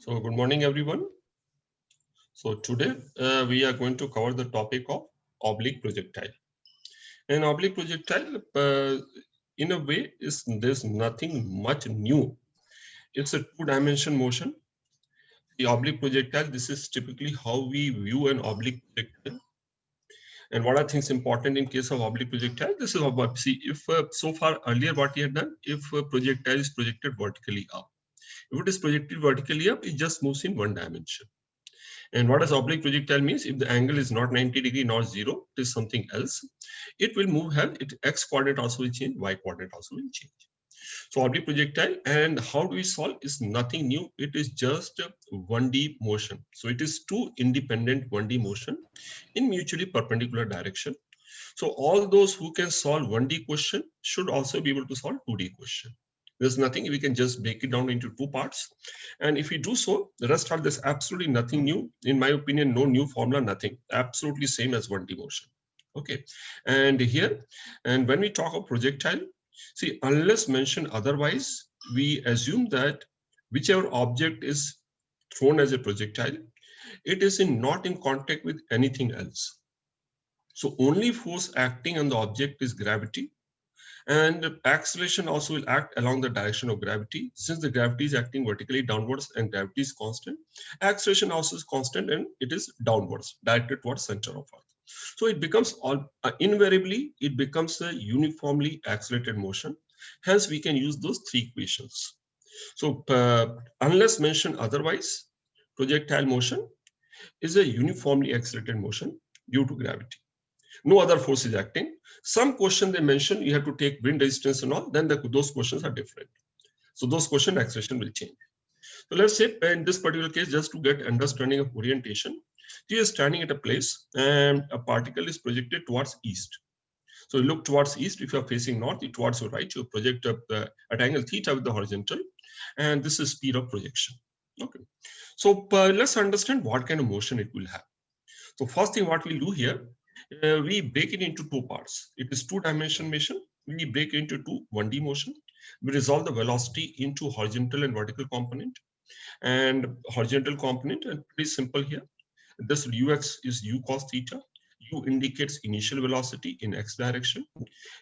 So good morning, everyone. So today we are going to cover the topic of oblique projectile. An oblique projectile, in a way, there's nothing much new. It's a two-dimension motion. The oblique projectile, this is typically how we view an oblique projectile. And what I think is important in case of oblique projectile, this is about, see, if so far earlier what we had done, if a projectile is projected vertically up. If it is projected vertically up, it just moves in one dimension. And what does oblique projectile means? If the angle is not 90 degree, not zero, it is something else. It will move here. X coordinate also will change, Y coordinate also will change. So oblique projectile, and how do we solve is nothing new. It is just a 1D motion. So it is two independent 1D motion in mutually perpendicular direction. So all those who can solve 1D question should also be able to solve 2D question. There's nothing, we can just break it down into two parts. And if we do so, the rest are there's absolutely nothing new. In my opinion, no new formula, nothing. Absolutely same as 1D motion. Okay. And here, and when we talk of projectile, see, unless mentioned otherwise, we assume that whichever object is thrown as a projectile, it is not in contact with anything else. So only force acting on the object is gravity, and acceleration also will act along the direction of gravity. Since the gravity is acting vertically downwards and gravity is constant, acceleration also is constant and it is downwards, directed towards center of Earth. So it becomes invariably, it becomes a uniformly accelerated motion. Hence, we can use those three equations. So unless mentioned otherwise, projectile motion is a uniformly accelerated motion due to gravity. No other force is acting. Some question they mention you have to take wind resistance and all, then those questions are different. So those question acceleration will change. So let's say in this particular case, just to get understanding of orientation, you are standing at a place and a particle is projected towards east. So you look towards east. If you are facing north, towards your right, you project up at angle theta with the horizontal, and this is speed of projection. Okay. So let's understand what kind of motion it will have. So first thing what we'll do here, we break it into two parts. It is two-dimension motion. We break it into two 1D motion. We resolve the velocity into horizontal and vertical component. And horizontal component, and pretty simple here. This ux is u cos theta. U indicates initial velocity in x direction.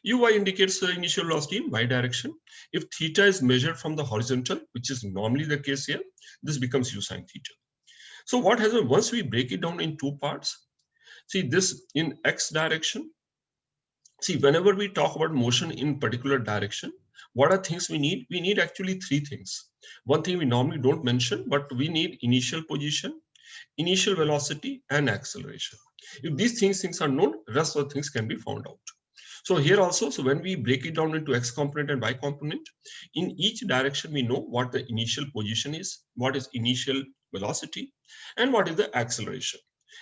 Uy indicates the initial velocity in y direction. If theta is measured from the horizontal, which is normally the case here, this becomes u sine theta. So what happens once we break it down in two parts? See this in x direction. See, whenever we talk about motion in particular direction, what are things we need? We need actually three things. One thing we normally don't mention, but we need initial position, initial velocity, and acceleration. If these things are known, rest of the things can be found out. So here also, so when we break it down into x component and y component, in each direction we know what the initial position is, what is initial velocity, and what is the acceleration.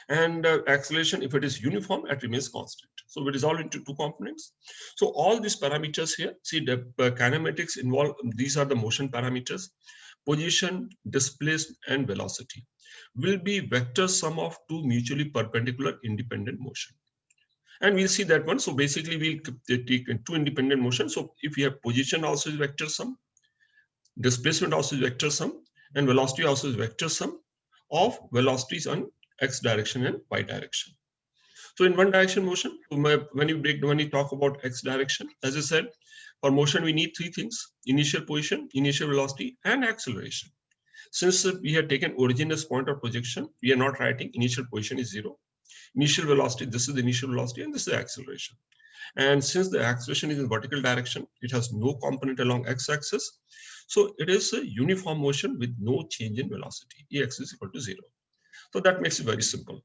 And acceleration, if it is uniform, it remains constant. So we resolve into two components. So all these parameters here, see the kinematics involved, these are the motion parameters, position, displacement, and velocity will be vector sum of two mutually perpendicular independent motion. And we'll see that one. So basically we'll take two independent motion. So if we have position also is vector sum, displacement also is vector sum, and velocity also is vector sum of velocities on x direction and y direction. So in one direction motion, when you talk about x direction, as I said, for motion we need three things: initial position, initial velocity, and acceleration. Since we have taken origin as point of projection, we are not writing initial position is 0. Initial velocity, this is the initial velocity, and this is the acceleration. And since the acceleration is in vertical direction, it has no component along x-axis. So it is a uniform motion with no change in velocity. Ex is equal to 0. So that makes it very simple.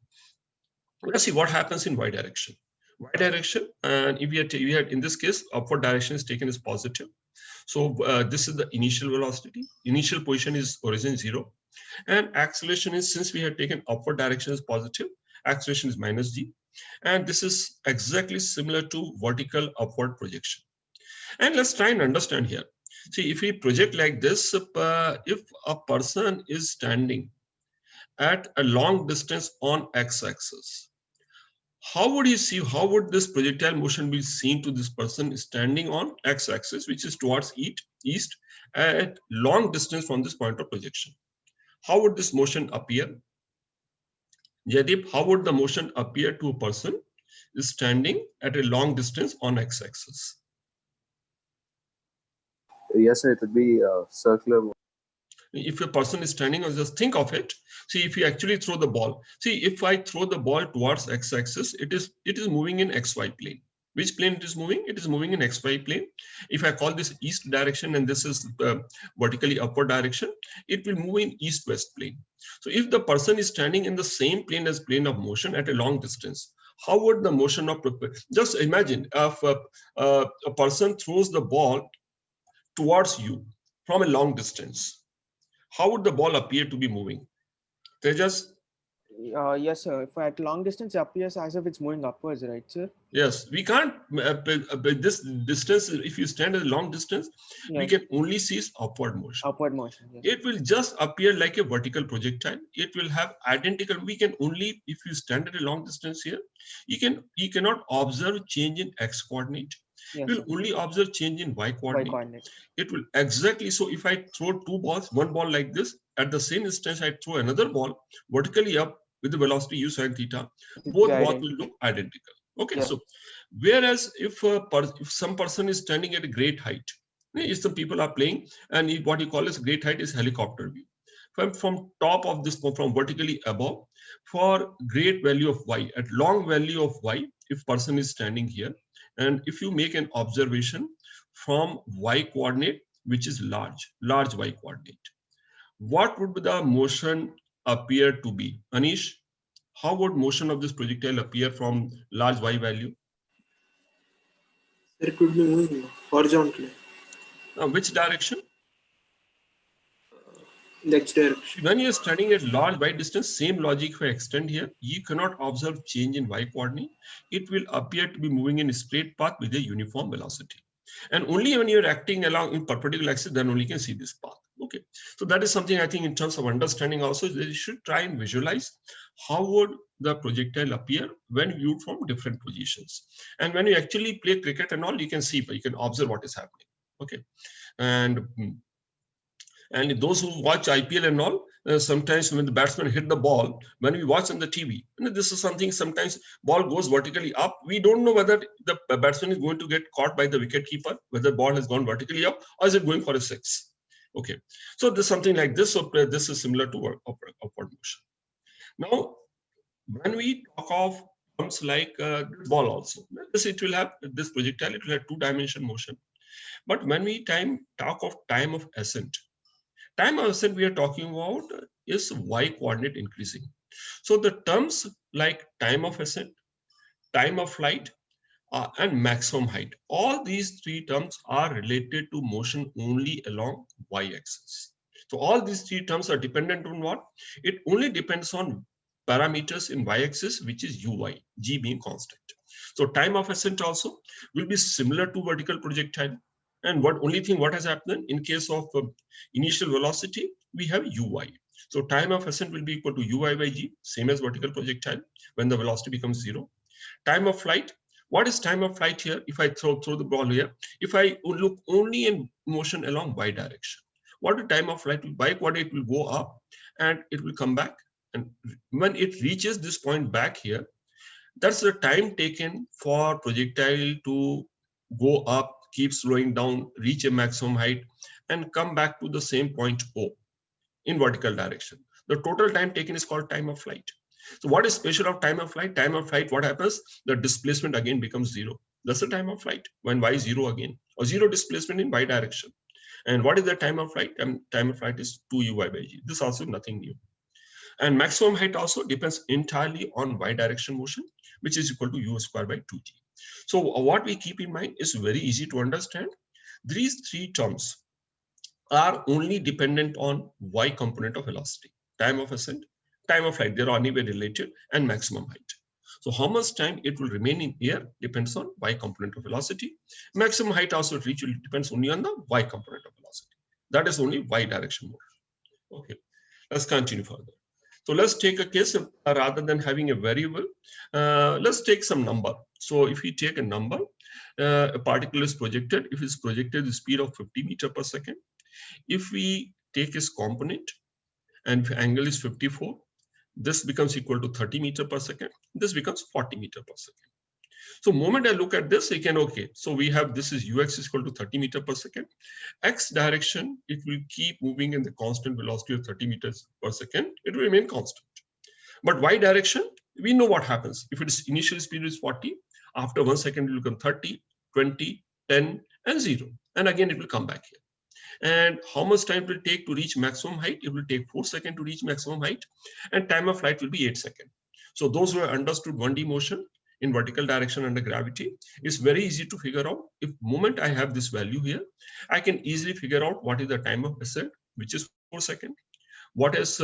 Let's see what happens in y direction. Y direction, and if we had in this case, upward direction is taken as positive. So this is the initial velocity. Initial position is origin 0. And acceleration is, since we have taken upward direction as positive, acceleration is minus g. And this is exactly similar to vertical upward projection. And let's try and understand here. See, if we project like this, if a person is standing at a long distance on x-axis, how would this projectile motion be seen to this person standing on x-axis, which is towards east at long distance from this point of projection? How would this motion appear? Jaideep, how would the motion appear to a person standing at a long distance on x-axis? Yes, sir, it would be circular. If a person is standing, or just think of it. See, if you actually throw the ball, see, if I throw the ball towards x-axis, it is moving in xy plane. Which plane it is moving? It is moving in xy plane. If I call this east direction and this is vertically upward direction, it will move in east-west plane. So if the person is standing in the same plane as plane of motion at a long distance, how would the motion of, just imagine if a person throws the ball towards you from a long distance, how would the ball appear to be moving? Tejas? Yes, sir. If at long distance, it appears as if it's moving upwards, right, sir? Yes, we can't, this distance, if you stand at a long distance, we can only see upward motion. Upward motion, yes. It will just appear like a vertical projectile. It will have identical, we can only, if you stand at a long distance here, you cannot observe change in x coordinate. Yes, you will only observe change in y coordinate. It will exactly, so if I throw two balls, one ball like this, at the same distance I throw another ball vertically up with the velocity u sine theta, both balls will look identical. Okay, yes. So whereas if some person is standing at a great height, if some people are playing, and what you call as great height is helicopter view. From top of this, from vertically above, for great value of y, at long value of y, if person is standing here, and if you make an observation from y coordinate, which is large y coordinate, what would the motion appear to be? Anish, how would motion of this projectile appear from large y value? It could be moving horizontally. Which direction? Next direction. When you're studying at large y distance, same logic if I extend here, you cannot observe change in y coordinate. It will appear to be moving in a straight path with a uniform velocity. And only when you're acting along in perpendicular axis, then only you can see this path. Okay, so that is something I think in terms of understanding also, you should try and visualize how would the projectile appear when viewed from different positions. And when you actually play cricket and all, you can see, you can observe what is happening. Okay, and those who watch IPL and all, sometimes when the batsman hit the ball, when we watch on the TV, this is something, sometimes ball goes vertically up. We don't know whether the batsman is going to get caught by the wicket keeper, whether the ball has gone vertically up, or is it going for a six? Okay, so there's something like this. So this is similar to upward motion. Now, when we talk of terms like ball also, it will have this projectile, it will have two-dimension motion. But when we talk of time of ascent, time of ascent we are talking about is y coordinate increasing. So the terms like time of ascent, time of flight, and maximum height, all these three terms are related to motion only along y-axis. So all these three terms are dependent on what? It only depends on parameters in y-axis, which is uy, g being constant. So time of ascent also will be similar to vertical projectile. And what has happened in case of initial velocity, we have uy. So time of ascent will be equal to uy by g, same as vertical projectile when the velocity becomes 0. Time of flight, what is time of flight here? If I throw the ball here, if I look only in motion along y direction, what the time of flight will by coordinate will go up and it will come back. And when it reaches this point back here, that's the time taken for projectile to go up, keep slowing down, reach a maximum height, and come back to the same point O in vertical direction. The total time taken is called time of flight. So what is special of time of flight? Time of flight, what happens? The displacement again becomes 0. That's the time of flight, when y is 0 again, or 0 displacement in y direction. And what is the time of flight? Time of flight is 2uy by g. This is also nothing new. And maximum height also depends entirely on y direction motion, which is equal to u square by 2g. So what we keep in mind is very easy to understand. These three terms are only dependent on y component of velocity, time of ascent, time of flight, they're anyway related, and maximum height. So how much time it will remain in air depends on y component of velocity. Maximum height also depends only on the y component of velocity. That is only y direction motion. Okay, let's continue further. So let's take a case rather than having a variable. Let's take some number. So if we take a number, a particle is projected. If it's projected the speed of 50 meters per second, if we take its component and if angle is 54, this becomes equal to 30 meter per second. This becomes 40 meter per second. So moment I look at this, I can, okay, so we have, this is ux is equal to 30 meter per second. X direction, it will keep moving in the constant velocity of 30 meters per second. It will remain constant. But y direction, we know what happens. If its initial speed is 40, after 1 second it will become 30, 20, 10, and 0. And again, it will come back here. And how much time it will take to reach maximum height? It will take 4 seconds to reach maximum height, and time of flight will be 8 seconds. So those who have understood 1D motion in vertical direction under gravity, it's very easy to figure out. If moment I have this value here, I can easily figure out what is the time of ascent, which is 4 seconds. What is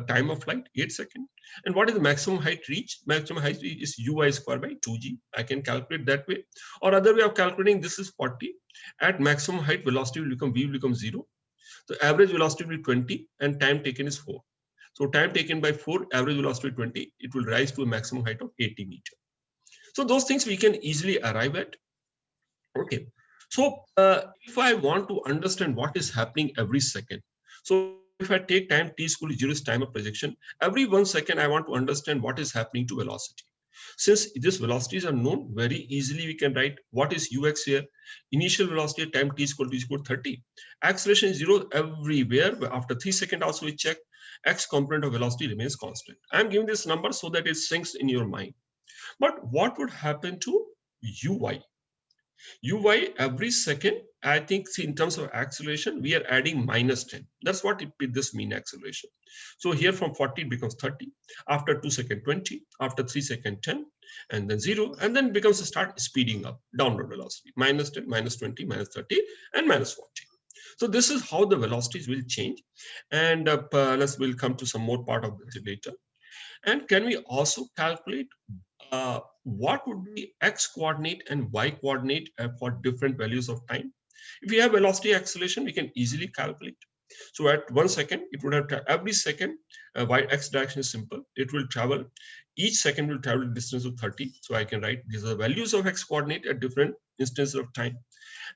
time of flight? 8 seconds. And what is the maximum height reached? Maximum height is uy square by 2g. I can calculate that way. Or other way of calculating, this is 40. At maximum height, velocity will become v will become 0. The average velocity will be 20, and time taken is 4. So time taken by 4, average velocity 20, it will rise to a maximum height of 80 meters. So those things we can easily arrive at. Okay. So if I want to understand what is happening every second, so if I take time t equal to 0 is time of projection, every 1 second I want to understand what is happening to velocity. Since these velocities are known, very easily we can write what is ux here. Initial velocity at time t is equal to 30. Acceleration is 0 everywhere. After 3 seconds also we check. X component of velocity remains constant. I am giving this number so that it sinks in your mind. But what would happen to uy? Uy every second, I think, see, in terms of acceleration, we are adding -10. That's what this mean acceleration. So here from 40 it becomes 30. After 2 seconds, 20. After 3 seconds, 10. And then 0. And then it becomes to start speeding up, downward velocity. -10, -20, -30, and -40. So this is how the velocities will change. And we'll come to some more part of this later. And can we also calculate what would be x coordinate and y coordinate for different values of time? If we have velocity acceleration, we can easily calculate. So at 1 second, it would have every second, y x direction is simple. It will travel, each second will travel a distance of 30. So I can write these are the values of x coordinate at different instances of time.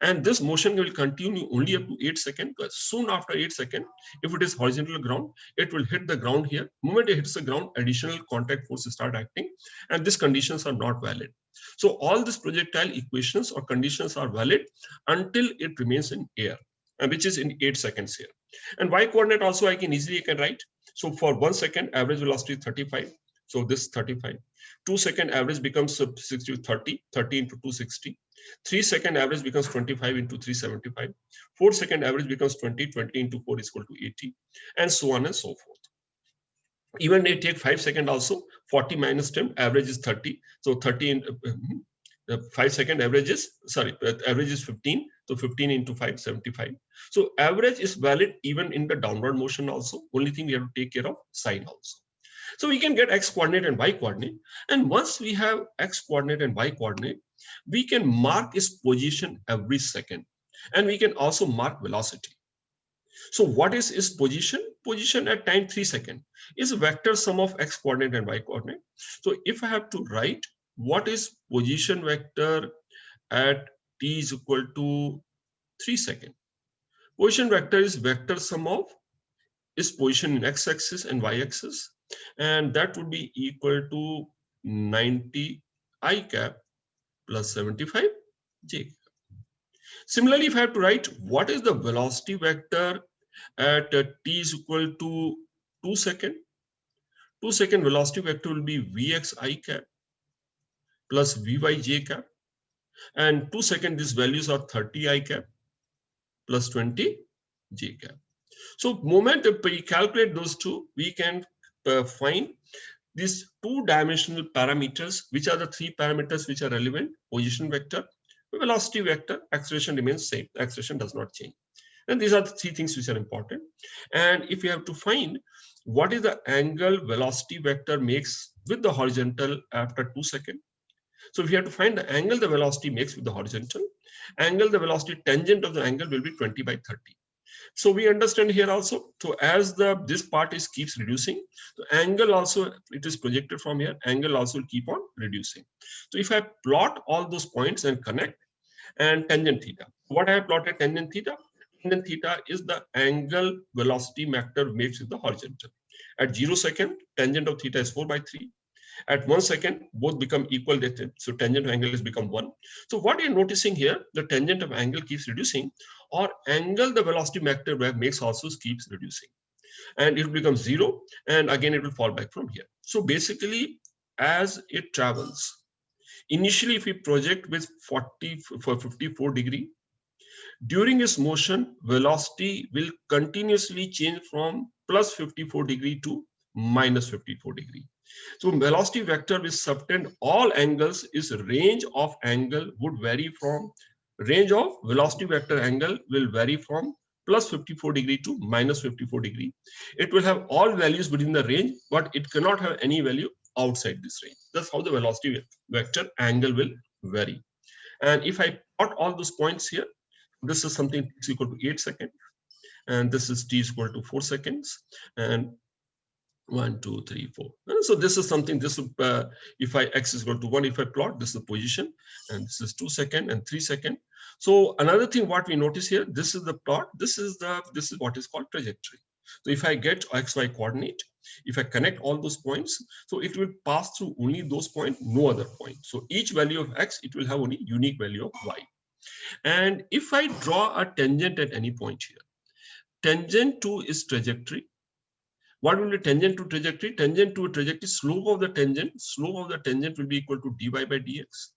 And this motion will continue only up to 8 seconds, because soon after 8 seconds, if it is horizontal ground, it will hit the ground here. The moment it hits the ground, additional contact forces start acting, and these conditions are not valid. So all these projectile equations or conditions are valid until it remains in air, and which is in 8 seconds here. And y coordinate also I can easily write. So for 1 second, average velocity is 35. So this 35. 2 second average becomes 60, 30 into 260. 3 second average becomes 25 into 375. 4 second average becomes 20 into 4 is equal to 80, and so on and so forth. Even they take 5 seconds also, 40 minus 10, average is 30. So 30 in 5 second average is, average is 15. So 15 into 5, 75. So average is valid even in the downward motion also. Only thing we have to take care of sine also. So we can get x coordinate and y coordinate. And once we have x coordinate and y coordinate, we can mark its position every second. And we can also mark velocity. So what is its position? Position at time 3 seconds is a vector sum of x coordinate and y coordinate. So if I have to write what is position vector at t is equal to 3 seconds. Position vector is vector sum of its position in x-axis and y-axis. And that would be equal to 90 I cap plus 75 j. Similarly, if I have to write what is the velocity vector at t is equal to 2 seconds, 2 second velocity vector will be vx I cap plus vy j cap. And 2 second, these values are 30 I cap plus 20 j cap. So moment we calculate those two, we can find these two-dimensional parameters, which are the 3 parameters which are relevant: position vector, velocity vector, acceleration remains same, acceleration does not change. And these are the 3 things which are important. And if you have to find what is the angle velocity vector makes with the horizontal after 2 seconds. So if you have to find the angle the velocity makes with the horizontal, angle the velocity tangent of the angle will be 20 by 30. So we understand here also, so as this part is keeps reducing, the angle also, it is projected from here, angle also will keep on reducing. So if I plot all those points and connect, and tangent theta, what I have plotted tangent theta, tangent theta is the angle velocity vector makes with the horizontal. At 0 second, tangent of theta is 4/3. At 1 second, both become equal. So tangent of angle has become 1. So what you're noticing here, the tangent of angle keeps reducing, or angle the velocity vector makes also keeps reducing. And it will become 0, and again it will fall back from here. So basically, as it travels, initially if we project with 54 degree, during its motion, velocity will continuously change from plus 54 degree to minus 54 degree. So velocity vector will subtend all angles is range of angle would vary from range of velocity vector angle will vary from plus 54 degree to minus 54 degree. It will have all values within the range, but it cannot have any value outside this range. That's how the velocity vector angle will vary. And if I plot all those points here, this is something is equal to 8 seconds, and this is t is equal to 4 seconds, and 1, 2, 3, 4. And so this is something, this if I x is equal to 1, if I plot, this is the position, and this is 2 seconds and 3 seconds. So another thing what we notice here, this is the plot, this is what is called trajectory. So if I get xy coordinate, if I connect all those points, so it will pass through only those points, no other point. So each value of x, it will have only unique value of y. And if I draw a tangent at any point here, tangent to is trajectory. What will be tangent to trajectory? Tangent to a trajectory, slope of the tangent will be equal to dy by dx.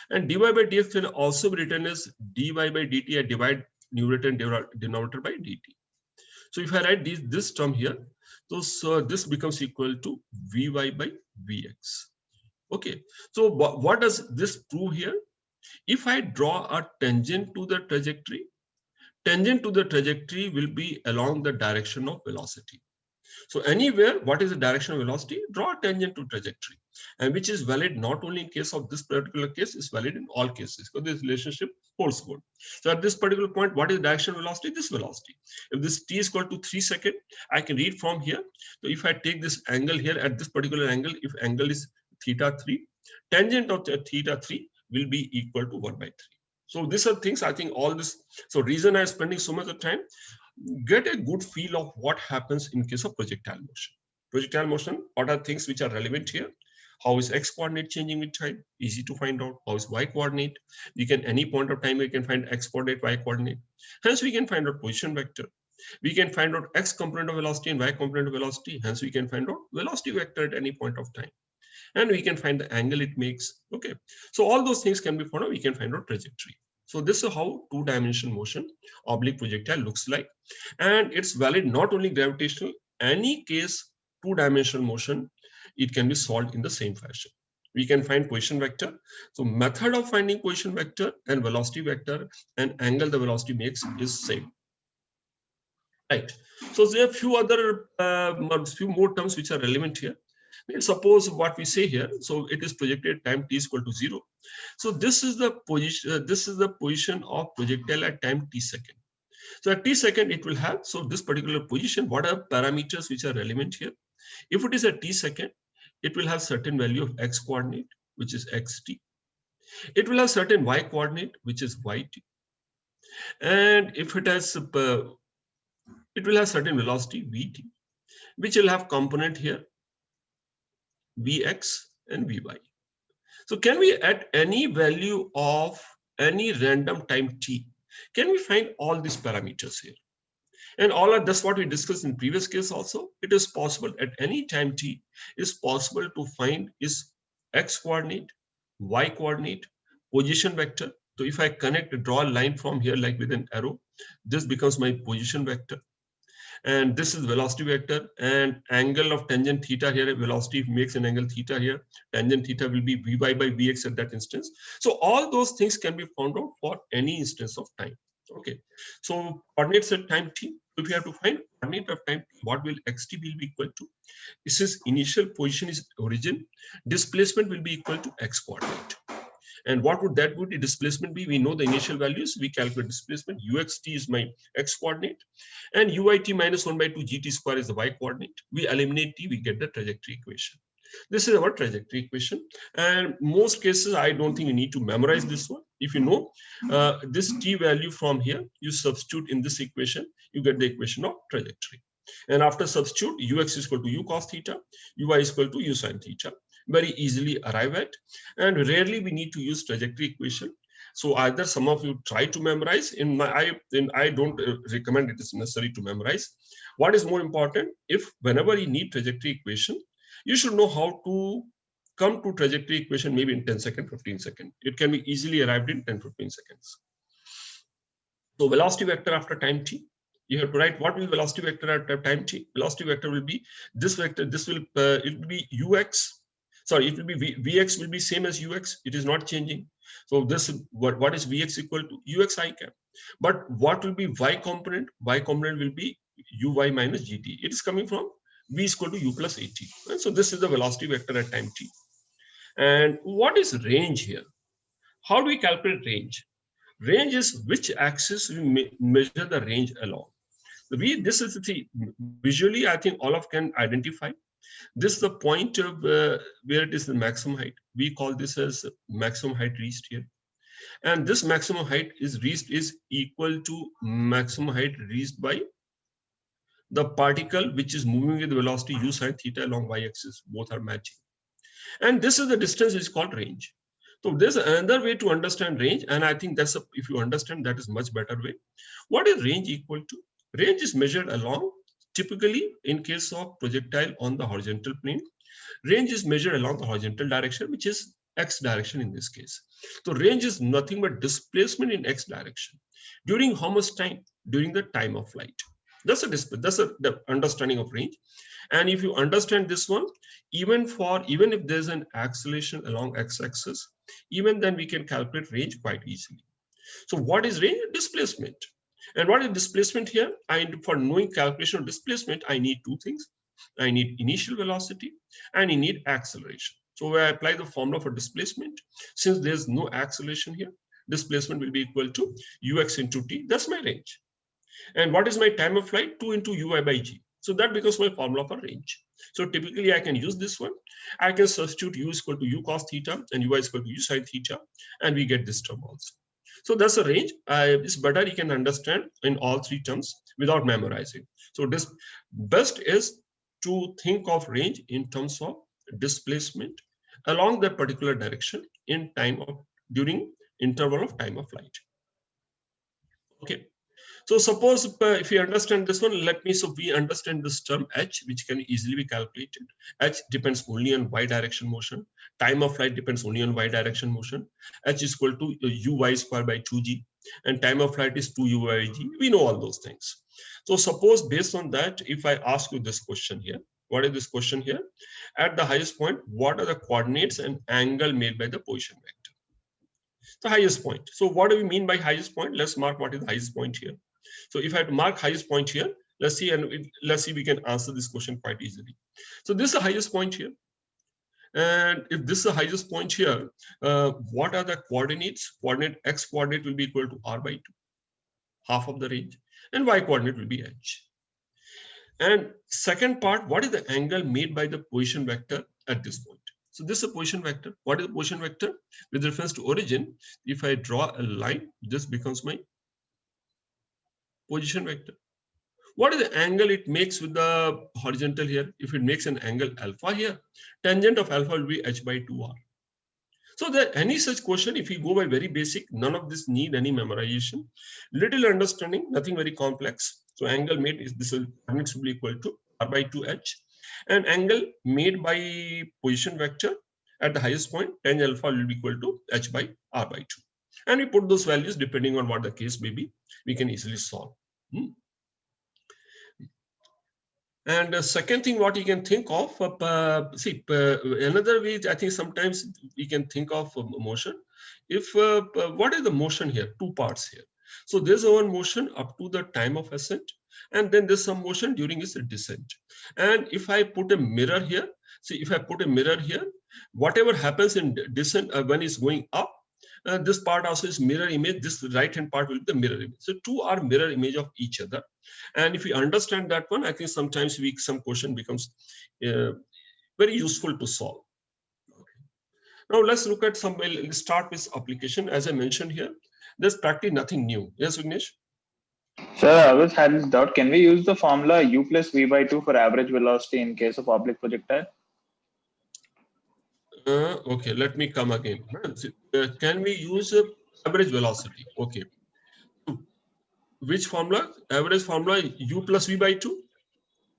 And dy by dx can also be written as dy by dt. I divide numerator and denominator by dt. So if I write this term here, so this becomes equal to vy by vx. Okay, so what does this prove here? If I draw a tangent to the trajectory will be along the direction of velocity. So anywhere, what is the direction of velocity? Draw a tangent to trajectory, and which is valid not only in case of this particular case, is valid in all cases, because this relationship holds good. So at this particular point, what is the direction of velocity? This velocity. If this t is equal to 3 seconds, I can read from here. So if I take this angle here at this particular angle, if angle is theta 3, tangent of theta 3 will be equal to 1/3. So these are things, I think all this. So reason I'm spending so much of time, get a good feel of what happens in case of projectile motion. Projectile motion, what are things which are relevant here? How is x coordinate changing with time? Easy to find out. How is y coordinate? We can, any point of time, we can find x coordinate, y coordinate. Hence, we can find out position vector. We can find out x component of velocity and y component of velocity. Hence, we can find out velocity vector at any point of time. And we can find the angle it makes. Okay. So all those things can be found out. We can find out trajectory. So this is how two-dimensional motion, oblique projectile looks like. And it's valid not only gravitational, any case two-dimensional motion, it can be solved in the same fashion. We can find position vector. So method of finding position vector and velocity vector and angle the velocity makes is same. Right. So there are few more terms which are relevant here. Suppose what we say here, so it is projected time t is equal to 0. So this is the position of projectile at time t second. So at t second it will have, so this particular position, what are parameters which are relevant here? If it is at t second, it will have certain value of x coordinate, which is xt. It will have certain y coordinate, which is yt. And if it has, it will have certain velocity vt, which will have component here vx and vy. So can we, at any value of any random time t, can we find all these parameters here? And all of that's what we discussed in previous case also. It is possible at any time t, is possible to find is x coordinate, y coordinate, position vector. So if I draw a line from here like with an arrow, this becomes my position vector. And this is velocity vector, and angle of tangent theta here, velocity makes an angle theta here, tangent theta will be vy by vx at that instance. So all those things can be found out for any instance of time. Okay, so coordinates at time t, if you have to find coordinate of time t, what will xt will be equal to? This is initial position is origin, displacement will be equal to x coordinate. And what would that be? Displacement be? We know the initial values. We calculate displacement. Uxt is my x coordinate, and uit minus 1/2 gt square is the y coordinate. We eliminate t, we get the trajectory equation. This is our trajectory equation. And most cases, I don't think you need to memorize this one. If you know this t value from here, you substitute in this equation, you get the equation of trajectory. And after substitute, ux is equal to u cos theta, uy is equal to u sin theta. Very easily arrive at. And rarely we need to use trajectory equation. So either some of you try to memorize, I don't recommend it is necessary to memorize. What is more important, if whenever you need trajectory equation, you should know how to come to trajectory equation maybe in 10 seconds, 15 seconds. It can be easily arrived in 10, 15 seconds. So velocity vector after time t, you have to write what will velocity vector at time t. Velocity vector will be this vector, this will, it will be ux, sorry, it will be vx will be same as ux, it is not changing. So this, what is vx equal to ux I cap. But what will be y component? Y component will be uy minus gt. It is coming from v is equal to u plus at. And so this is the velocity vector at time t. And what is range here? How do we calculate range? Range is which axis we measure the range along. This is the visually, I think all of can identify. This is the point of where it is the maximum height. We call this as maximum height reached here. And this maximum height is reached is equal to maximum height reached by the particle which is moving with velocity u sin theta along y-axis. Both are matching. And this is the distance which is called range. So there's another way to understand range, and I think that's if you understand, that is much better way. What is range equal to? Range is measured along, typically in case of projectile on the horizontal plane, range is measured along the horizontal direction, which is x direction in this case. So range is nothing but displacement in x direction. During how much time? During the time of flight. That's the understanding of range. And if you understand this one, even if there's an acceleration along x-axis, even then we can calculate range quite easily. So what is range? Displacement. And what is displacement here? For knowing calculation of displacement, I need two things. I need initial velocity and I need acceleration. So where I apply the formula for displacement, since there's no acceleration here, displacement will be equal to ux into t. That's my range. And what is my time of flight? 2 into ui by g. So that becomes my formula for range. So typically I can use this one. I can substitute u is equal to u cos theta and ui is equal to u sin theta, and we get this term also. So that's a range. It's better you can understand in all three terms without memorizing. So this best is to think of range in terms of displacement along that particular direction in time of during interval of time of flight. Okay. So suppose if you understand this one, so we understand this term h, which can easily be calculated. H depends only on y direction motion. Time of flight depends only on y direction motion. H is equal to uy square by 2g, and time of flight is 2u by g. We know all those things. So suppose based on that, if I ask you this question here, what is this question here? At the highest point, what are the coordinates and angle made by the position vector? The highest point. So what do we mean by highest point? Let's mark what is the highest point here. So if I have to mark highest point here, let's see we can answer this question quite easily. So this is the highest point here. And if this is the highest point here, what are the coordinates? X coordinate will be equal to r by 2, half of the range, and y coordinate will be h. And second part, what is the angle made by the position vector at this point? So this is a position vector. What is the position vector? With reference to origin, if I draw a line, this becomes my position vector. What is the angle it makes with the horizontal here? If it makes an angle alpha here, tangent of alpha will be h by 2r. So that any such question, if you go by very basic, none of this need any memorization. Little understanding, nothing very complex. So angle made is this coordinates will be equal to r by 2h. And angle made by position vector at the highest point, tan alpha will be equal to h by r by 2. And we put those values depending on what the case may be, we can easily solve. And the second thing, what you can think of, another way, I think sometimes we can think of motion. If what is the motion here? Two parts here. So there's one motion up to the time of ascent, and then there's some motion during its descent. And if I put a mirror here, see if I put a mirror here, whatever happens in descent when it's going up, this part also is mirror image. This right hand part will be the mirror image. So two are mirror image of each other. And if we understand that one, I think sometimes some question becomes very useful to solve. Okay. Now let's look at some, let's start with application. As I mentioned here, there's practically nothing new. Yes, Vignesh? Sir, I always had this doubt. Can we use the formula u plus v by 2 for average velocity in case of oblique projectile? Okay, let me come again. Can we use average velocity? Okay. Which formula? Average formula u plus v by 2?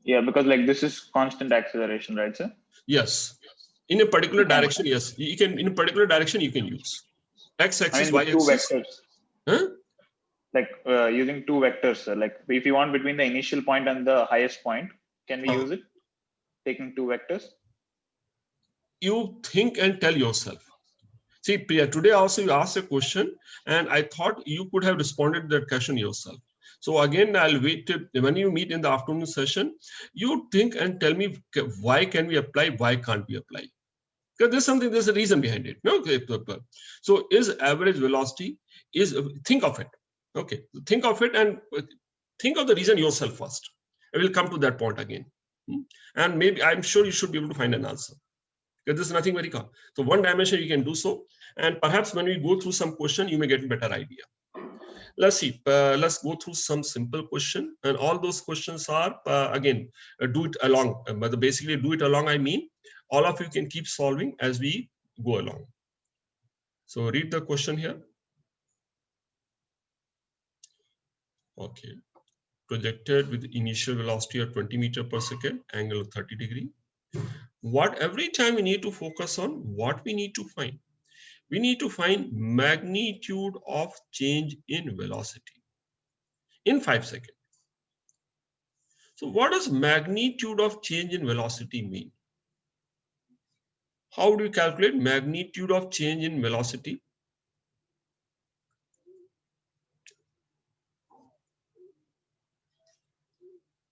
Yeah, because like this is constant acceleration, right, sir? Yes. In a particular direction, yes. You can, in a particular direction, you can use x-axis, I mean, two y-axis. vectors. Huh? Like using two vectors, sir. Like if you want between the initial point and the highest point, can we use it? Taking two vectors? You think and tell yourself. See, Priya, today also you asked a question and I thought you could have responded to that question yourself. So again, I'll wait till when you meet in the afternoon session, you think and tell me why can we apply, why can't we apply? Because there's something, there's a reason behind it. No? So is average velocity, think of it. Okay, think of it and think of the reason yourself first. I will come to that point again. And maybe I'm sure you should be able to find an answer. Because there's nothing very common. So one dimension you can do so. And perhaps when we go through some question, you may get a better idea. Let's see, let's go through some simple question. And all those questions are, again, do it along. But basically do it along, I mean, all of you can keep solving as we go along. So read the question here. Okay. Projected with initial velocity of 20 meters per second, angle of 30 degrees. What every time we need to focus on, what we need to find? We need to find magnitude of change in velocity in 5 seconds. So what does magnitude of change in velocity mean? How do we calculate magnitude of change in velocity?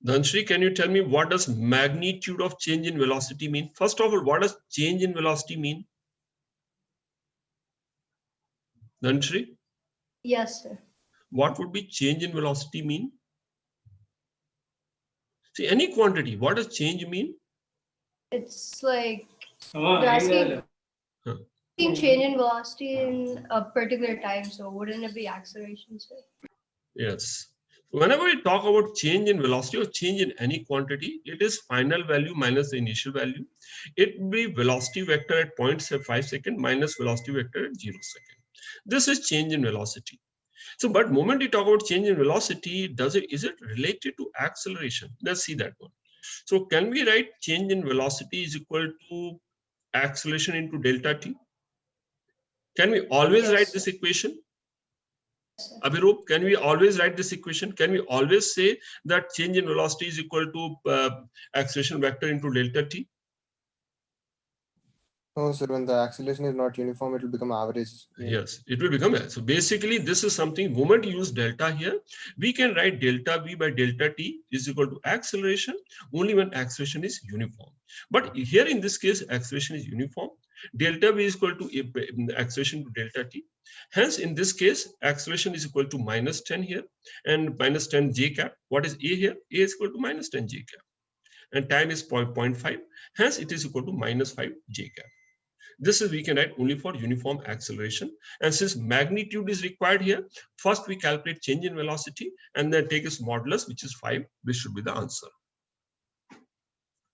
Dhanshri, can you tell me what does magnitude of change in velocity mean? First of all, what does change in velocity mean? Dhanshri? Yes, sir. What would be change in velocity mean? See, any quantity, what does change mean? It's like you're asking change in velocity in a particular time, so wouldn't it be acceleration, sir? Yes. Whenever we talk about change in velocity or change in any quantity, it is final value minus the initial value. It will be velocity vector at 0.5 second minus velocity vector at 0 second. This is change in velocity. So, but moment you talk about change in velocity, is it related to acceleration? Let's see that one. So can we write change in velocity is equal to acceleration into delta t? Can we always write this equation? Abhirup, can we always write this equation? Can we always say that change in velocity is equal to acceleration vector into delta t? No, sir, when the acceleration is not uniform, it will become average. Yes, it will become. So basically, this is something, moment you use delta here, we can write delta v by delta t is equal to acceleration only when acceleration is uniform. But here in this case, acceleration is uniform. Delta v is equal to acceleration to delta t. Hence, in this case, acceleration is equal to minus 10 here and minus 10 j cap. What is a here? A is equal to minus 10 j cap. And time is 0.5. Hence, it is equal to minus 5 j cap. This is we can write only for uniform acceleration. And since magnitude is required here, first we calculate change in velocity and then take its modulus, which is 5. This should be the answer.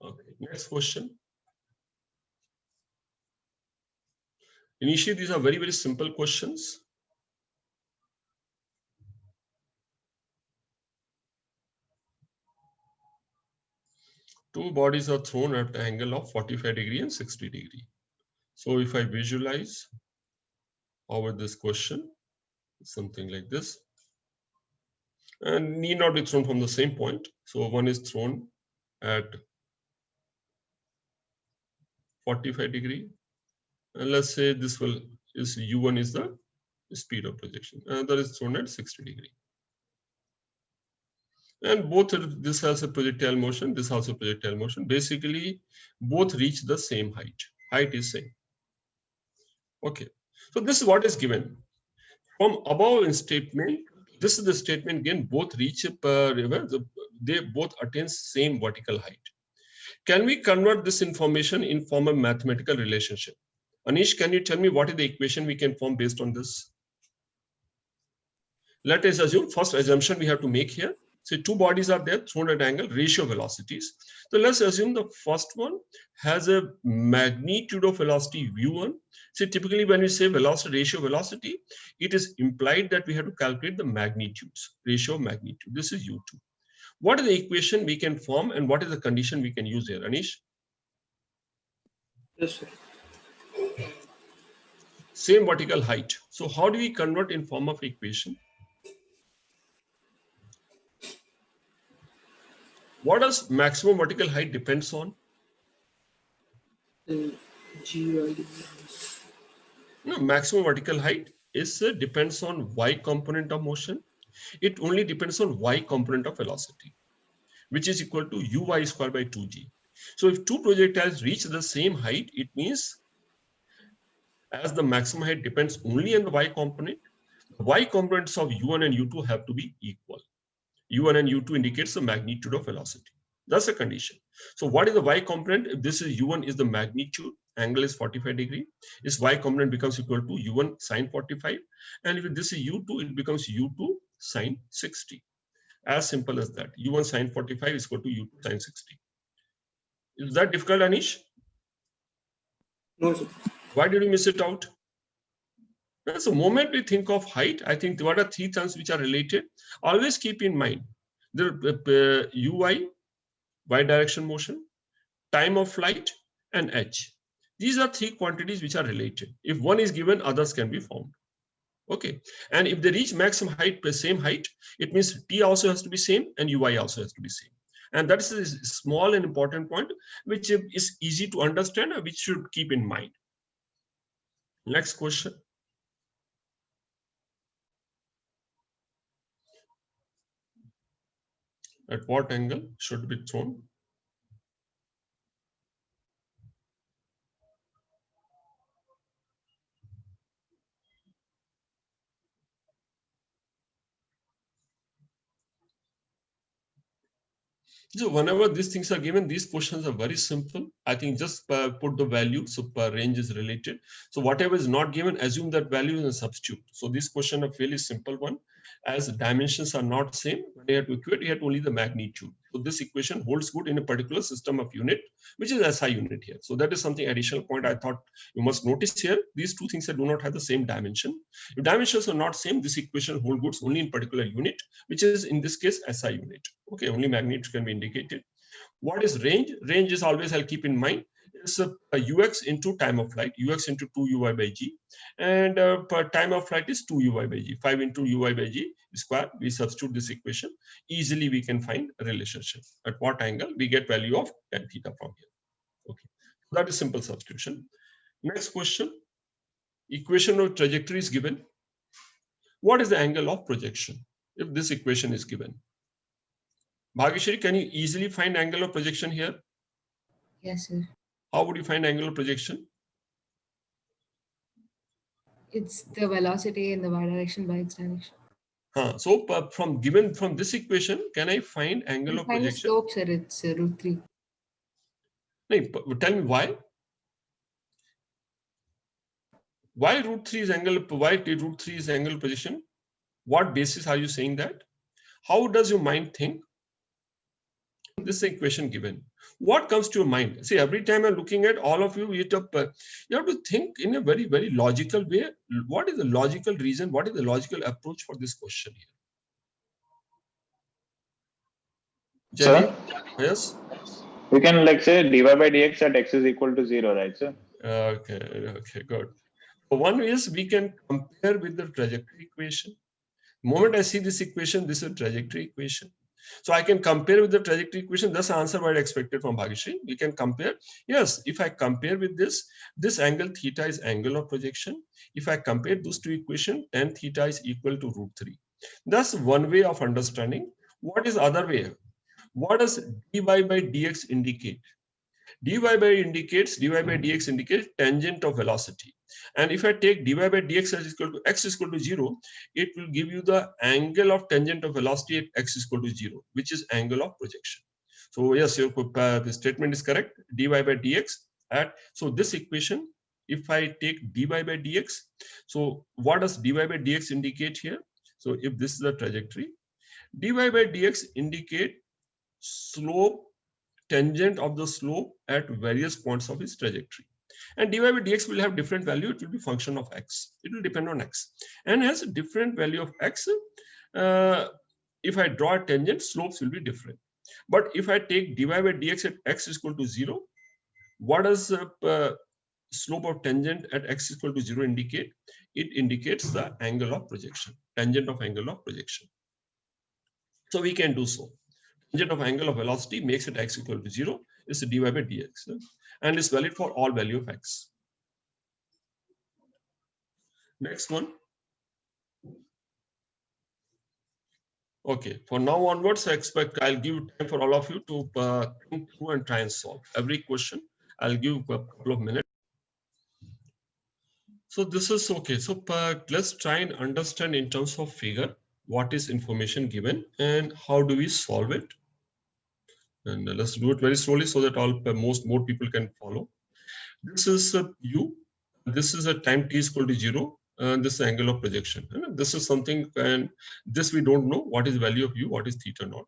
Okay, next question. Initially, these are very, very simple questions. Two bodies are thrown at an angle of 45 degrees and 60 degrees. So if I visualize over this question, something like this, and need not be thrown from the same point. So one is thrown at 45 degree, and let's say this is u1 is the speed of projection, and another is thrown at 60 degree. And both, this has a projectile motion, this has a projectile motion. Basically, both reach the same height. Height is same. Okay, so this is what is given. From above in statement, this is the statement again, both reach, they both attain same vertical height. Can we convert this information in form of mathematical relationship? Anish, can you tell me what is the equation we can form based on this? Let us assume, first assumption we have to make here. So two bodies are there thrown at angle, ratio velocities. So let's assume the first one has a magnitude of velocity v1. So typically when we say velocity, ratio velocity, it is implied that we have to calculate the magnitudes, ratio of magnitude. This is u2. What is the equation we can form and what is the condition we can use here, Anish? Yes, sir. Same vertical height. So how do we convert in form of equation? What does maximum vertical height depends on? G. No, maximum vertical height is depends on y component of motion. It only depends on y component of velocity, which is equal to uy square by 2g. So if two projectiles reach the same height, it means as the maximum height depends only on the y component, the y components of u1 and u2 have to be equal. u1 and u2 indicates the magnitude of velocity. That's a condition. So what is the y component? If this is u1 is the magnitude, angle is 45 degree, its y component becomes equal to u1 sine 45. And if this is u2, it becomes u2 sine 60. As simple as that. u1 sine 45 is equal to u2 sine 60. Is that difficult, Anish? No, sir. Why did we miss it out? So the moment we think of height, I think what are three terms which are related? Always keep in mind the uy, y direction motion, time of flight, and h. These are three quantities which are related. If one is given, others can be found. Okay. And if they reach maximum height, same height, it means t also has to be same and uy also has to be same. And that is a small and important point, which is easy to understand, which should keep in mind. Next question. At what angle should be thrown? So whenever these things are given, these questions are very simple. I think just put the value, so range is related. So whatever is not given, assume that value is a substitute. So this question a fairly simple one, as dimensions are not same. When you have to equate, you have only the magnitude. So this equation holds good in a particular system of unit, which is SI unit here. So that is something additional point I thought you must notice here. These two things that do not have the same dimension. If dimensions are not same, this equation holds good only in particular unit, which is in this case SI unit. Okay, only magnitude can be indicated. What is range? Range is always, I'll keep in mind, it's a ux into time of flight, ux into 2uy by g, and per time of flight is 2uy by g, 5 into uy by g square. We substitute this equation, easily we can find a relationship. At what angle we get value of tan theta from here. Okay, that is simple substitution. Next question, equation of trajectory is given. What is the angle of projection if this equation is given? Bhageshwari, can you easily find angle of projection here? Yes, sir. How would you find angle of projection? It's the velocity in the y direction by its direction. So from this equation, can I find angle of Find the projection? slope, sir. It's √3. No, tell me why. Why √3 is angle? Why √3 is angle of projection? What basis are you saying that? How does your mind think? This equation given, what comes to your mind? See, every time I'm looking at all of you, you have to think in a very, very logical way. What is the logical reason? What is the logical approach for this question here? Sir? Yes. We can like say dy by dx at x is equal to 0, right, sir? Okay, good. So one is we can compare with the trajectory equation. The moment I see this equation, this is a trajectory equation. So I can compare with the trajectory equation. That's the answer what I expected from Bhageshwari. We can compare. Yes, if I compare with this angle theta is angle of projection. If I compare those two equations, tan theta is equal to √3. That's one way of understanding. What is other way? What does dy by dx indicate? dy by dx indicates tangent of velocity. And if I take dy by dx as equal to x is equal to 0, it will give you the angle of tangent of velocity at x is equal to 0, which is angle of projection. So yes, your the statement is correct. Dy by dx at, so this equation, if I take dy by dx, so what does dy by dx indicate here? So if this is the trajectory, dy by dx indicate slope, tangent of the slope at various points of its trajectory. And dy by dx will have different value. It will be function of x. It will depend on x. And has a different value of x. If I draw a tangent, slopes will be different. But if I take dy by dx at x is equal to 0, what does slope of tangent at x is equal to 0 indicate? It indicates the angle of projection, tangent of angle of projection. So we can do so. Tangent of angle of velocity makes it x equal to 0 is dy by dx, and is valid for all value of x. Next one. Okay, for now onwards, I expect I'll give time for all of you to think through and try and solve every question. I'll give a couple of minutes. So this is okay. So let's try and understand in terms of figure, what is information given and how do we solve it? And let's do it very slowly so that more people can follow. This is u. This is a time t is equal to 0. And this is angle of projection. And this is something, and this we don't know what is value of u, what is theta naught.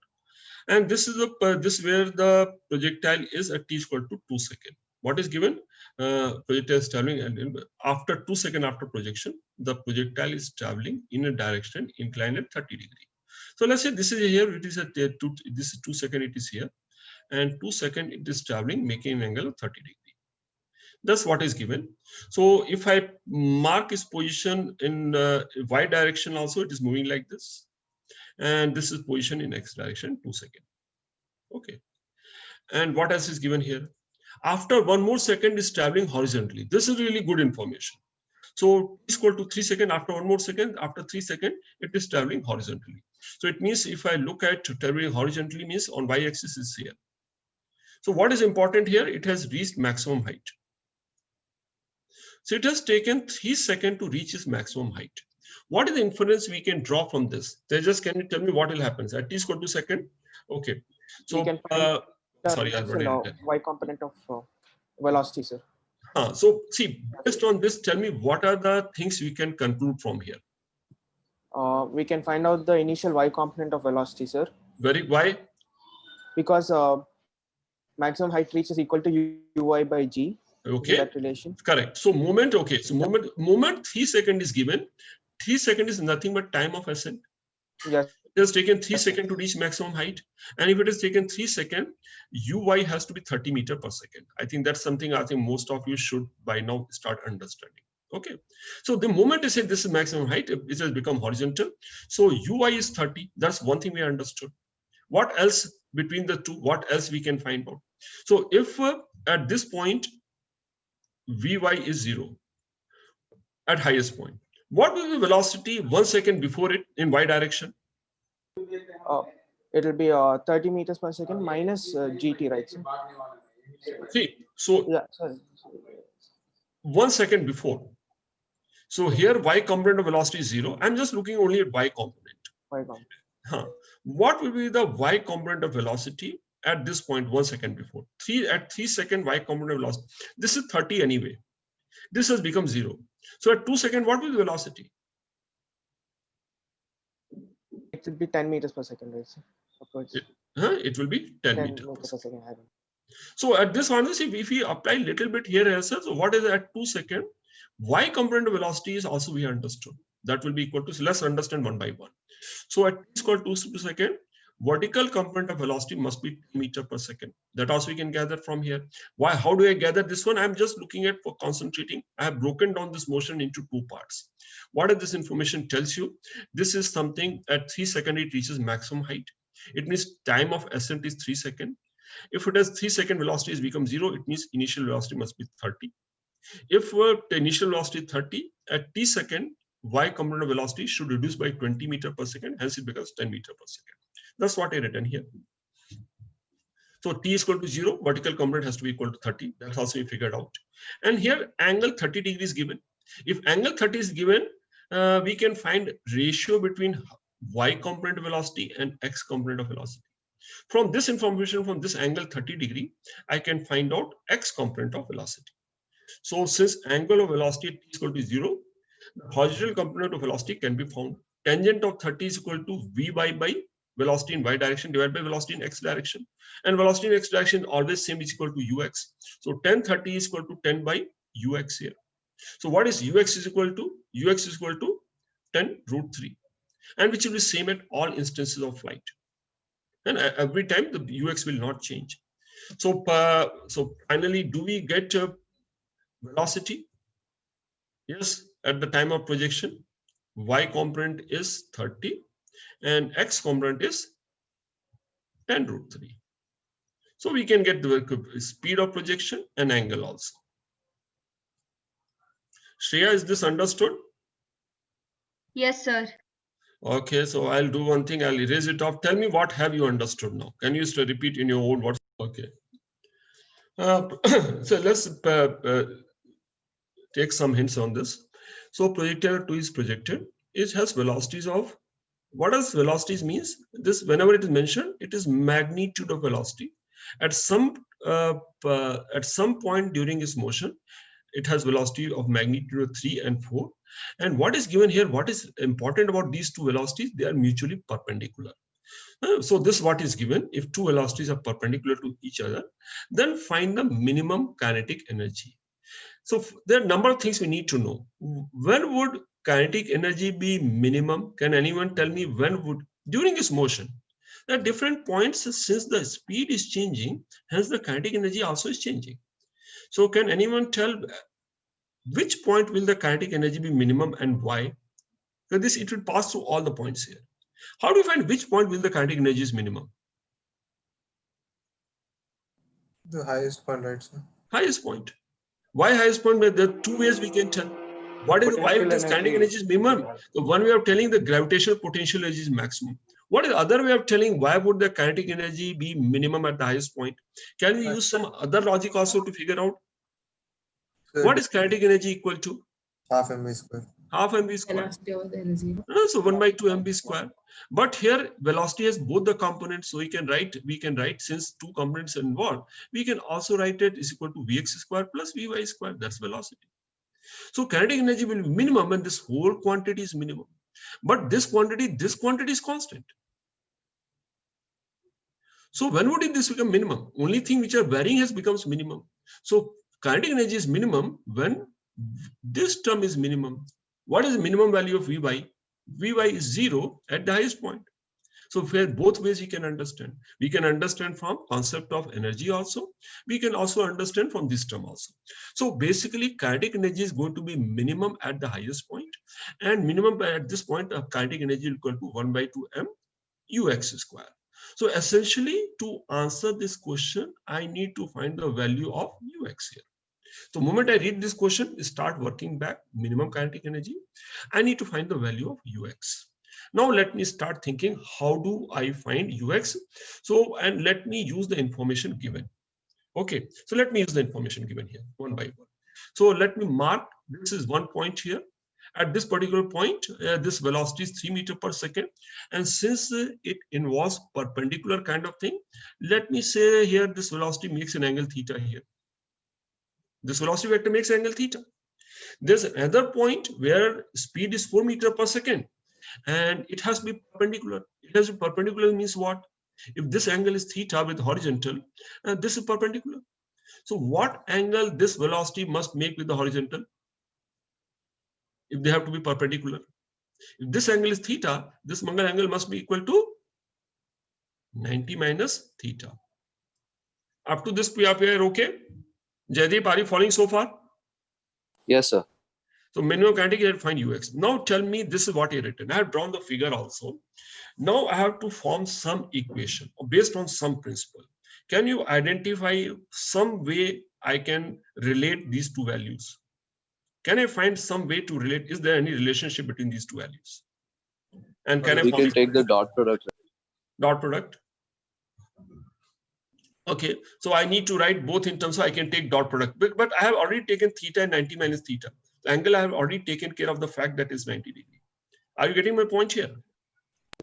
And this is this where the projectile is at t is equal to 2 seconds. What is given? Projectile is traveling, and after 2 seconds after projection, the projectile is traveling in a direction inclined at 30 degrees. So let's say this is here. It is at this is 2 seconds. It is here, and 2 seconds it is traveling, making an angle of 30 degrees. That's what is given. So if I mark its position in y direction, also it is moving like this, and this is position in x direction, 2 seconds. Okay. And what else is given here? After 1 more second is traveling horizontally. This is really good information. So t is equal to 3 seconds. After 1 more second, after 3 seconds, it is traveling horizontally. So it means if I look at traveling horizontally, means on y-axis is here. So what is important here? It has reached maximum height. So it has taken 3 seconds to reach its maximum height. What is the inference we can draw from this? Tejas, can you tell me what will happen? At t is equal to second. Okay. So We can find sorry, I've already y component of velocity, sir. So see, based on this, tell me what are the things we can conclude from here? We can find out the initial y component of velocity, sir. Why? Because maximum height reach is equal to uy by g. Okay. That relation. Correct. So moment. Okay. So moment 3 seconds is given. 3 seconds is nothing but time of ascent. Yes. It has taken 3 seconds to reach maximum height, and if it has taken 3 seconds, uy has to be 30 meters per second. I think that's something I think most of you should by now start understanding. Okay. So the moment I say this is maximum height, it has become horizontal. So uy is 30. That's one thing we understood. What else between the two? What else we can find out? So if at this point vy is 0 at highest point, what will be the velocity 1 second before it in y direction? It will be 30 meters per second minus gt, right, sir? See, so Yeah, sorry. 1 second before. So here y component of velocity is 0. I'm just looking only at y component. Y component. What will be the y component of velocity at this point 1 second before? At 3 second y component of velocity. This is 30 anyway. This has become 0. So at 2 seconds, what will be the velocity? It will be 10 meters per second, right, sir? Upwards. It will be 10 10 meters per second. I don't know. So at this one, if we apply a little bit here as well, so what is at 2 seconds? Y component of velocity is also we understood. That will be equal to, so let's understand one by one. So at t is equal to 2 seconds, vertical component of velocity must be meter per second. That also we can gather from here. Why? How do I gather this one? I'm just looking at for concentrating. I have broken down this motion into 2 parts. What does this information tells you? This is something at 3 seconds it reaches maximum height. It means time of ascent is 3 seconds. If it has 3 second velocity has become 0, it means initial velocity must be 30. If the initial velocity is 30, at t second, y component of velocity should reduce by 20 meters per second, hence it becomes 10 meters per second. That's what I written here. So t is equal to 0, vertical component has to be equal to 30. That's also we figured out. And here angle 30 degrees given. If angle 30 is given, we can find ratio between y component of velocity and x component of velocity. From this information, from this angle 30 degree, I can find out x component of velocity. So since angle of velocity at t is equal to 0, the horizontal component of velocity can be found. Tangent of 30 is equal to v by velocity in y direction divided by velocity in x direction. And velocity in x direction always same is equal to ux. So tan 30 is equal to 10 by ux here. So what is ux is equal to? Ux is equal to 10 root 3. And which will be same at all instances of flight. And every time the ux will not change. So, so finally, do we get velocity? Yes, at the time of projection, y component is 30 and x component is 10 root 3. So we can get the speed of projection and angle also. Shreya, is this understood? Yes, sir. Okay, so I'll do one thing. I'll erase it off. Tell me what have you understood now? Can you repeat in your own words? Okay. So let's take some hints on this. So projectile 2 is projected. It has velocities of, what does velocities means? This, whenever it is mentioned, it is magnitude of velocity. At some point during its motion, it has velocity of magnitude of 3 and 4. And what is given here, what is important about these two velocities? They are mutually perpendicular. So this what is given. If two velocities are perpendicular to each other, then find the minimum kinetic energy. So there are a number of things we need to know. When would kinetic energy be minimum? Can anyone tell me when would, during its motion? There are different points since the speed is changing, hence the kinetic energy also is changing. So can anyone tell which point will the kinetic energy be minimum and why? Because this, it will pass through all the points here. How do you find which point will the kinetic energy is minimum? The highest point, right, sir? Highest point. Why highest point? There are two ways we can tell. What is why this kinetic energy is minimum? The one way of telling the gravitational potential energy is maximum. What is the other way of telling why would the kinetic energy be minimum at the highest point? Can we use some other logic also to figure out? Sir, What is kinetic energy equal to? half mv square. Half mv square. Velocity over the energy. So 1 by 2 mv square. But here velocity has both the components, so we can write since two components are involved, we can also write it is equal to vx square plus vy square. That's velocity. So kinetic energy will be minimum when this whole quantity is minimum. But this quantity is constant. So when would this become minimum? Only thing which are varying has becomes minimum. So kinetic energy is minimum when this term is minimum. What is the minimum value of Vy? Vy is 0 at the highest point. So both ways we can understand. We can understand from concept of energy also. We can also understand from this term also. So basically kinetic energy is going to be minimum at the highest point, and minimum at this point of kinetic energy is equal to 1 by 2 m ux square. So essentially to answer this question, I need to find the value of ux here. So the moment I read this question, start working back minimum kinetic energy, I need to find the value of ux. Now let me start thinking, how do I find ux? So, and let me use the information given. Okay, so let me use the information given here one by one. So let me mark, this is one point here. At this particular point, this velocity is 3 meters per second. And since it involves perpendicular kind of thing, let me say here this velocity makes an angle theta here. This velocity vector makes angle theta. There's another point where speed is 4 meters per second. And it has to be perpendicular. It has to be perpendicular means what? If this angle is theta with horizontal, and this is perpendicular. So what angle this velocity must make with the horizontal? If they have to be perpendicular. If this angle is theta, this angle must be equal to 90 minus theta. Up to this, we are okay? Jaideep, are you following so far? Yes, sir. So minimum kinetic energy, find ux. Now tell me, this is what I written. I have drawn the figure also. Now I have to form some equation based on some principle. Can you identify some way I can relate these two values? Can I find some way to relate? Is there any relationship between these two values? And can I We form can take the dot product. dot product? Okay, so I need to write both in terms, so I can take dot product. But I have already taken theta and 90 minus theta. The angle I have already taken care of the fact that is 90 degree. Are you getting my point here?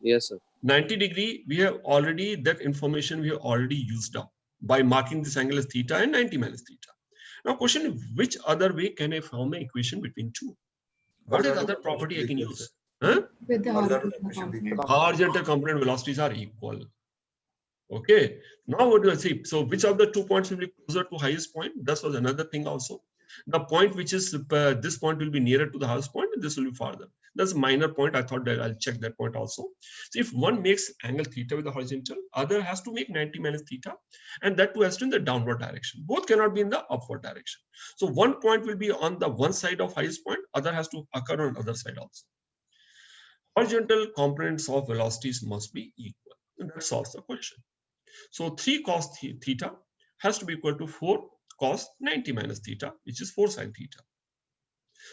Yes, sir. 90 degree, we have already, that information we have already used up by marking this angle as theta and 90 minus theta. Now question, which other way can I form an equation between two? What is other property I can use? Huh? With the Horizontal horizontal equation component. became Horizontal component velocities are equal. Okay, now what do I see? So which of the 2 points will be closer to highest point? That was another thing also. The point which is this point will be nearer to the highest point, and this will be farther. That's a minor point. I thought that I'll check that point also. So if one makes angle theta with the horizontal, other has to make 90 minus theta, and that too has to in the downward direction. Both cannot be in the upward direction. So one point will be on the one side of highest point, other has to occur on the other side also. Horizontal components of velocities must be equal, and that solves the question. So 3 cos theta has to be equal to 4 cos 90 minus theta, which is 4 sin theta.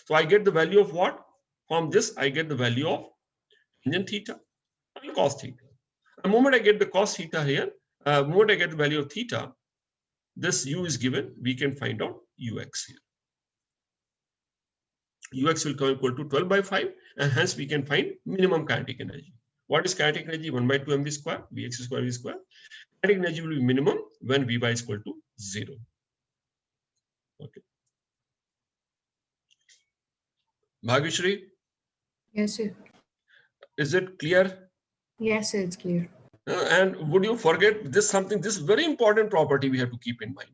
So I get the value of what? From this, I get the value of tangent theta and cos theta. The moment I get the cos theta here, the moment I get the value of theta, this u is given, we can find out ux here. Ux will come equal to 12 by 5, and hence we can find minimum kinetic energy. What is kinetic energy? 1 by 2 mv square, vx square v square. Kinetic energy will be minimum when v by is equal to 0. Okay. Bhageshri, Yes, sir. is it clear? Yes, sir, it's clear. And would you forget this something, this very important property we have to keep in mind.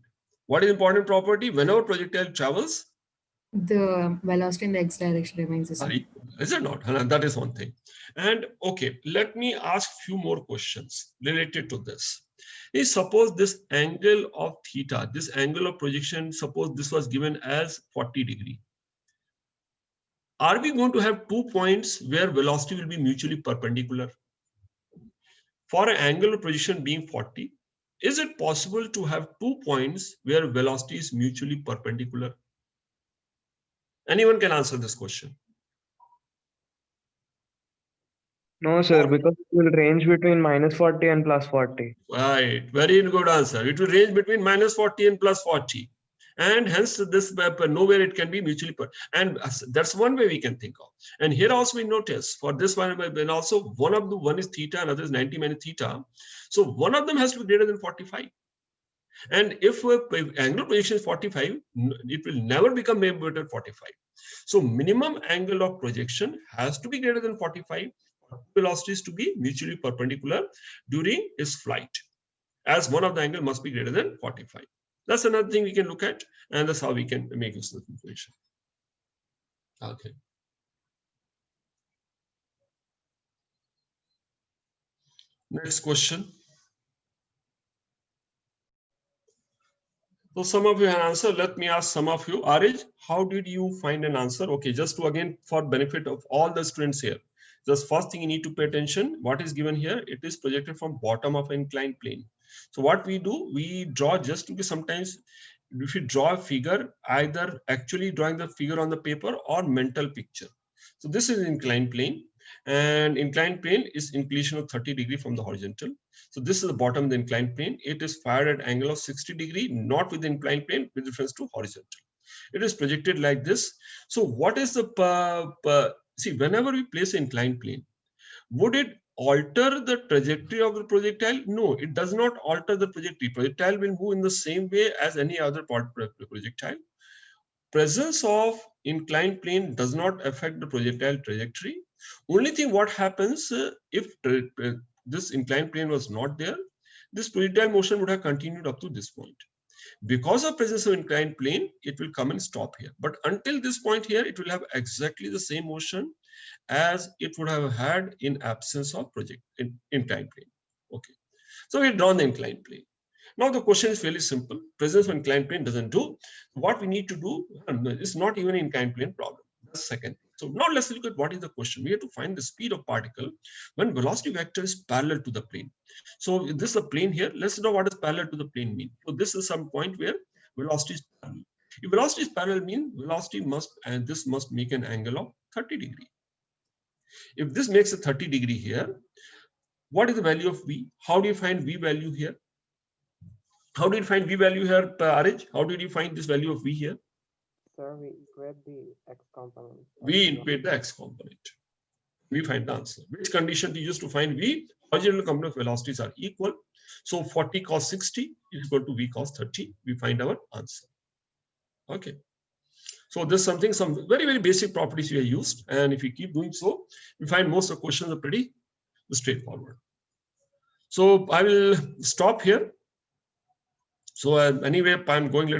What is important property? Whenever projectile travels, The velocity in the x direction remains the are same. equal. Is it not? That is one thing. And okay, let me ask few more questions related to this. Suppose this angle of theta, this angle of projection, suppose this was given as 40 degree. Are we going to have 2 points where velocity will be mutually perpendicular? For an angle of projection being 40, is it possible to have 2 points where velocity is mutually perpendicular? Anyone can answer this question. No, sir, because it will range between minus 40 and plus 40. Right, very good answer. It will range between minus 40 and plus 40. And hence this nowhere it can be mutually and that's one way we can think of. And here also we notice for this one, and also one is theta, another is 90 minus theta. So one of them has to be greater than 45. And if angle projection is 45, it will never become greater than 45. So minimum angle of projection has to be greater than 45. Velocities to be mutually perpendicular during its flight, as one of the angle must be greater than 45. That's another thing we can look at, and that's how we can make use of information. Okay. Next question. So some of you have answered. Let me ask some of you. Arij, how did you find an answer? Okay, just to again for benefit of all the students here. Just first thing you need to pay attention, what is given here, it is projected from bottom of an inclined plane. So what we do, we draw just to be sometimes, if you draw a figure, either actually drawing the figure on the paper or mental picture. So this is inclined plane, and inclined plane is inclination of 30 degree from the horizontal. So this is the bottom of the inclined plane. It is fired at angle of 60 degree, not with the inclined plane with reference to horizontal. It is projected like this. So what is the see, whenever we place an inclined plane, would it alter the trajectory of the projectile? No, it does not alter the trajectory. Projectile will move in the same way as any other projectile. Presence of inclined plane does not affect the projectile trajectory. Only thing what happens if this inclined plane was not there, this projectile motion would have continued up to this point. Because of presence of inclined plane, it will come and stop here. But until this point here, it will have exactly the same motion as it would have had in absence of inclined plane. Okay. So we've drawn the inclined plane. Now the question is fairly simple. Presence of inclined plane doesn't do. What we need to do is not even an inclined plane problem. That's second. So now let's look at what is the question. We have to find the speed of particle when velocity vector is parallel to the plane. So this is a plane here. Let's know what does parallel to the plane mean. So this is some point where velocity is parallel. If velocity is parallel means velocity must, and this must make an angle of 30 degree. If this makes a 30 degree here, what is the value of V? How do you find V value here? How do you find V value here, Arij? How did you find this value of V here? Sir, we equate the x component. We equate the x component. We find the answer. Which condition to use to find V? origin and complement velocities are equal. So 40 cos 60 is equal to V cos 30. We find our answer. Okay. So this is something, some very, very basic properties we have used. And if we keep doing so, we find most of the questions are pretty straightforward. So I will stop here. So anyway, I'm going